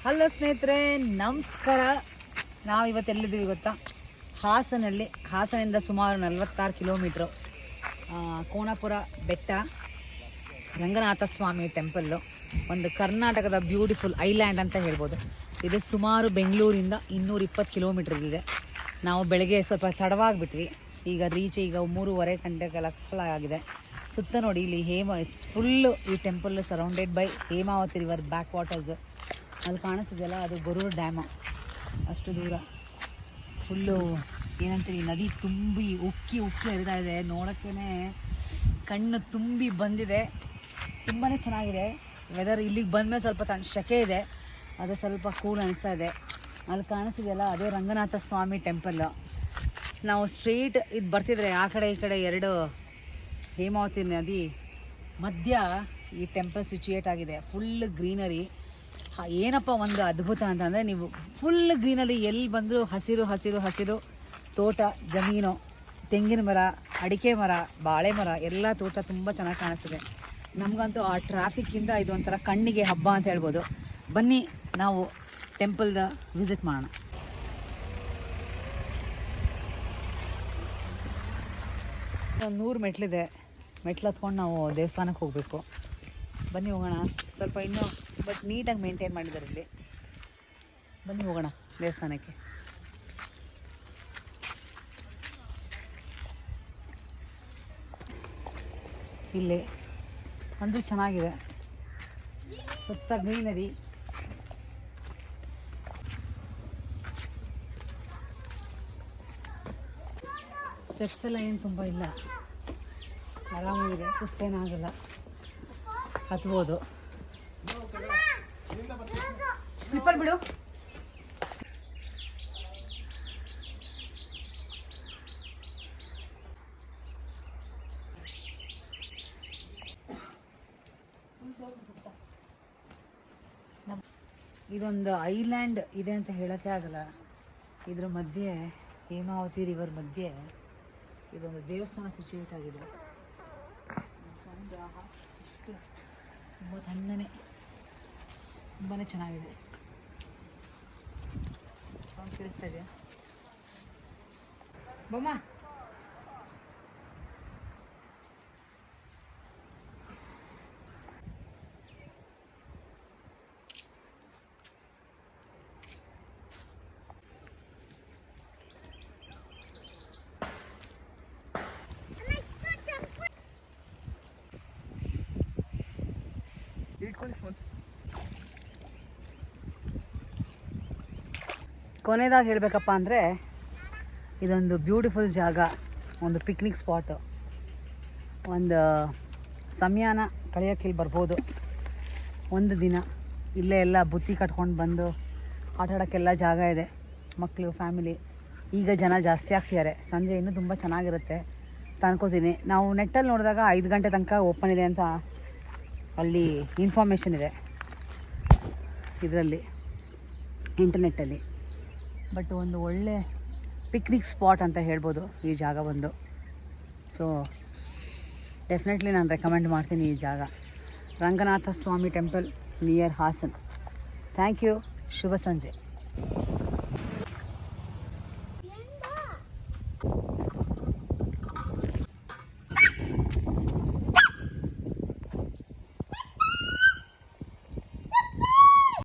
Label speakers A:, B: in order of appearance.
A: Hello ಸ್ನೇಹಿತರೆ, ನಮಸ್ಕಾರ. ನಾವು ಇವತ್ತು ಎಲ್ಲಿದ್ದೀವಿ ಗೊತ್ತಾ? ಹಾಸನಿಂದ ಸುಮಾರು 46 ಕಿಲೋಮೀಟ್ರು, ಕೋಣಾಪುರ ಬೆಟ್ಟ, ರಂಗನಾಥ ಸ್ವಾಮಿ ಟೆಂಪಲ್ಲು. ಒಂದು ಕರ್ನಾಟಕದ ಬ್ಯೂಟಿಫುಲ್ ಐಲ್ಯಾಂಡ್ ಅಂತ ಹೇಳ್ಬೋದು. ಇದು ಸುಮಾರು ಬೆಂಗಳೂರಿಂದ 220 ಕಿಲೋಮೀಟ್ರ್ ಇದೆ. ನಾವು ಬೆಳಗ್ಗೆ ಸ್ವಲ್ಪ ತಡವಾಗಿಬಿಟ್ವಿ. ಈಗ ಈಗ 3:30 ಗಂಟೆಗಳ ಕಾಲ ಆಗಿದೆ. ಸುತ್ತ ನೋಡಿ, ಇಲ್ಲಿ ಇಟ್ಸ್ ಫುಲ್ಲು ಈ temple surrounded by Hemavati river back waters. ಅಲ್ಲಿ ಕಾಣಿಸ್ತಿದೆಯಲ್ಲ, ಅದು ಗೊರೂರು ಡ್ಯಾಮು. ಅಷ್ಟು ದೂರ ಫುಲ್ಲು ಏನಂತೀರಿ, ನದಿ ತುಂಬಿ ಉಕ್ಕಿ ಹರಿತಾ ಇದೆ. ನೋಡೋಕ್ಕೇ ಕಣ್ಣು ತುಂಬಿ ಬಂದಿದೆ. ತುಂಬಾ ಚೆನ್ನಾಗಿದೆ ವೆದರ್. ಇಲ್ಲಿಗೆ ಬಂದಮೇಲೆ ಸ್ವಲ್ಪ ಸೆಕೆ ಇದೆ, ಅದು ಸ್ವಲ್ಪ ಕೂಲ್ ಅನಿಸ್ತಾ ಇದೆ. ಅಲ್ಲಿ ಕಾಣಿಸ್ತಿದೆಯಲ್ಲ, ಅದೇ ರಂಗನಾಥ ಸ್ವಾಮಿ ಟೆಂಪಲ್ಲು. ನಾವು ಸ್ಟ್ರೀಟ್ ಇದು ಬರ್ತಿದ್ರೆ ಆ ಕಡೆ ಈ ಕಡೆ ಎರಡು ಹೇಮಾವತಿ ನದಿ ಮಧ್ಯ ಈ ಟೆಂಪಲ್ ಸಿಚುಯೇಟ್ ಆಗಿದೆ. Full greenery. ಏನಪ್ಪ ಒಂದು ಅದ್ಭುತ ಅಂತಂದರೆ, ನೀವು ಫುಲ್ ಗ್ರೀನರಿ ಎಲ್ಲಿ ಬಂದರೂ ಹಸಿರು ತೋಟ, ಜಮೀನು, ತೆಂಗಿನ ಮರ, ಅಡಿಕೆ ಮರ, ಬಾಳೆ ಮರ ಎಲ್ಲ ತೋಟ ತುಂಬ ಚೆನ್ನಾಗಿ ಕಾಣಿಸ್ತಿದೆ. ನಮಗಂತೂ ಆ ಟ್ರಾಫಿಕ್ಕಿಂದ ಇದು ಒಂಥರ ಕಣ್ಣಿಗೆ ಹಬ್ಬ ಅಂತ ಹೇಳ್ಬೋದು. ಬನ್ನಿ ನಾವು ಟೆಂಪಲ್ದ ವಿಸಿಟ್ ಮಾಡೋಣ. ಒಂದು 100 ಮೆಟ್ಲಿದೆ. ಮೆಟ್ಲು ಹತ್ಕೊಂಡು ನಾವು ದೇವಸ್ಥಾನಕ್ಕೆ ಹೋಗಬೇಕು. ಬನ್ನಿ ಹೋಗೋಣ. ಸ್ವಲ್ಪ ಇನ್ನೂ ಬಟ್ ನೀಟಾಗಿ ಮೇಂಟೈನ್ ಮಾಡಿದ್ದಾರೆ ಇಲ್ಲಿ. ಬನ್ನಿ ಹೋಗೋಣ ದೇವಸ್ಥಾನಕ್ಕೆ. ಇಲ್ಲಿ ಅಂದರೂ ಚೆನ್ನಾಗಿದೆ, ಸುತ್ತ ಗ್ರೀನರಿ. ಸ್ಟೆಪ್ಸ್ ಎಲ್ಲ ಏನು ತುಂಬ ಇಲ್ಲ, ಆರಾಮಾಗಿದೆ, ಸುಸ್ತೇನಾಗಲ್ಲ, ಹತ್ಬೋದು. ಸ್ಲಿಪ್ಪರ್ ಬಿಡು. ಇದೊಂದು ಐಲ್ಯಾಂಡ್ ಇದೆ ಅಂತ ಹೇಳೋಕ್ಕೆ ಆಗಲ್ಲ. ಇದ್ರ ಮಧ್ಯೆ ಹೇಮಾವತಿ ರಿವರ್ ಮಧ್ಯೆ ಇದೊಂದು ದೇವಸ್ಥಾನ ಸಿಚುಯೇಟ್ ಆಗಿದೆ. ಇಷ್ಟು ತುಂಬ ತಣ್ಣನೆ, ತುಂಬಾ ಚೆನ್ನಾಗಿದೆ. ಸೌಂಡ್ ಕೇಳಿಸ್ತಾ ಇದೆಯಾ ಬೊಮ್ಮ? ಕೊನೆಯದಾಗಿ ಹೇಳಬೇಕಪ್ಪ ಅಂದರೆ, ಇದೊಂದು ಬ್ಯೂಟಿಫುಲ್ ಜಾಗ, ಒಂದು ಪಿಕ್ನಿಕ್ ಸ್ಪಾಟು. ಒಂದು ಸಮಯನ ಕಳೆಯೋಕ್ಕೆ ಇಲ್ಲಿ ಬರ್ಬೋದು. ಒಂದು ದಿನ ಇಲ್ಲೇ ಎಲ್ಲ ಬುತ್ತಿ ಕಟ್ಕೊಂಡು ಬಂದು ಆಟ ಆಡೋಕ್ಕೆಲ್ಲ ಜಾಗ ಇದೆ. ಮಕ್ಕಳು, ಫ್ಯಾಮಿಲಿ. ಈಗ ಜನ ಜಾಸ್ತಿ ಆಗ್ತಿದ್ದಾರೆ. ಸಂಜೆ ಇನ್ನೂ ತುಂಬ ಚೆನ್ನಾಗಿರುತ್ತೆ ಅಂತ ಅನ್ಕೋತೀನಿ. ನಾವು ನೆಟ್ಟಲ್ಲಿ ನೋಡಿದಾಗ 5 ಗಂಟೆ ತನಕ ಓಪನ್ ಇದೆ ಅಂತ ಅಲ್ಲಿ ಇನ್ಫಾರ್ಮೇಷನ್ ಇದೆ, ಇದರಲ್ಲಿ ಇಂಟರ್ನೆಟ್ಟಲ್ಲಿ. ಬಟ್ ಒಂದು ಒಳ್ಳೆ ಪಿಕ್ನಿಕ್ ಸ್ಪಾಟ್ ಅಂತ ಹೇಳ್ಬೋದು ಈ ಜಾಗ ಒಂದು. ಸೊ ಡೆಫಿನೆಟ್ಲಿ ನಾನು ರೆಕಮೆಂಡ್ ಮಾಡ್ತೀನಿ ಈ ಜಾಗ. Ranganatha Swamy temple near Hassan. Thank you. ಶುಭ ಸಂಜೆ.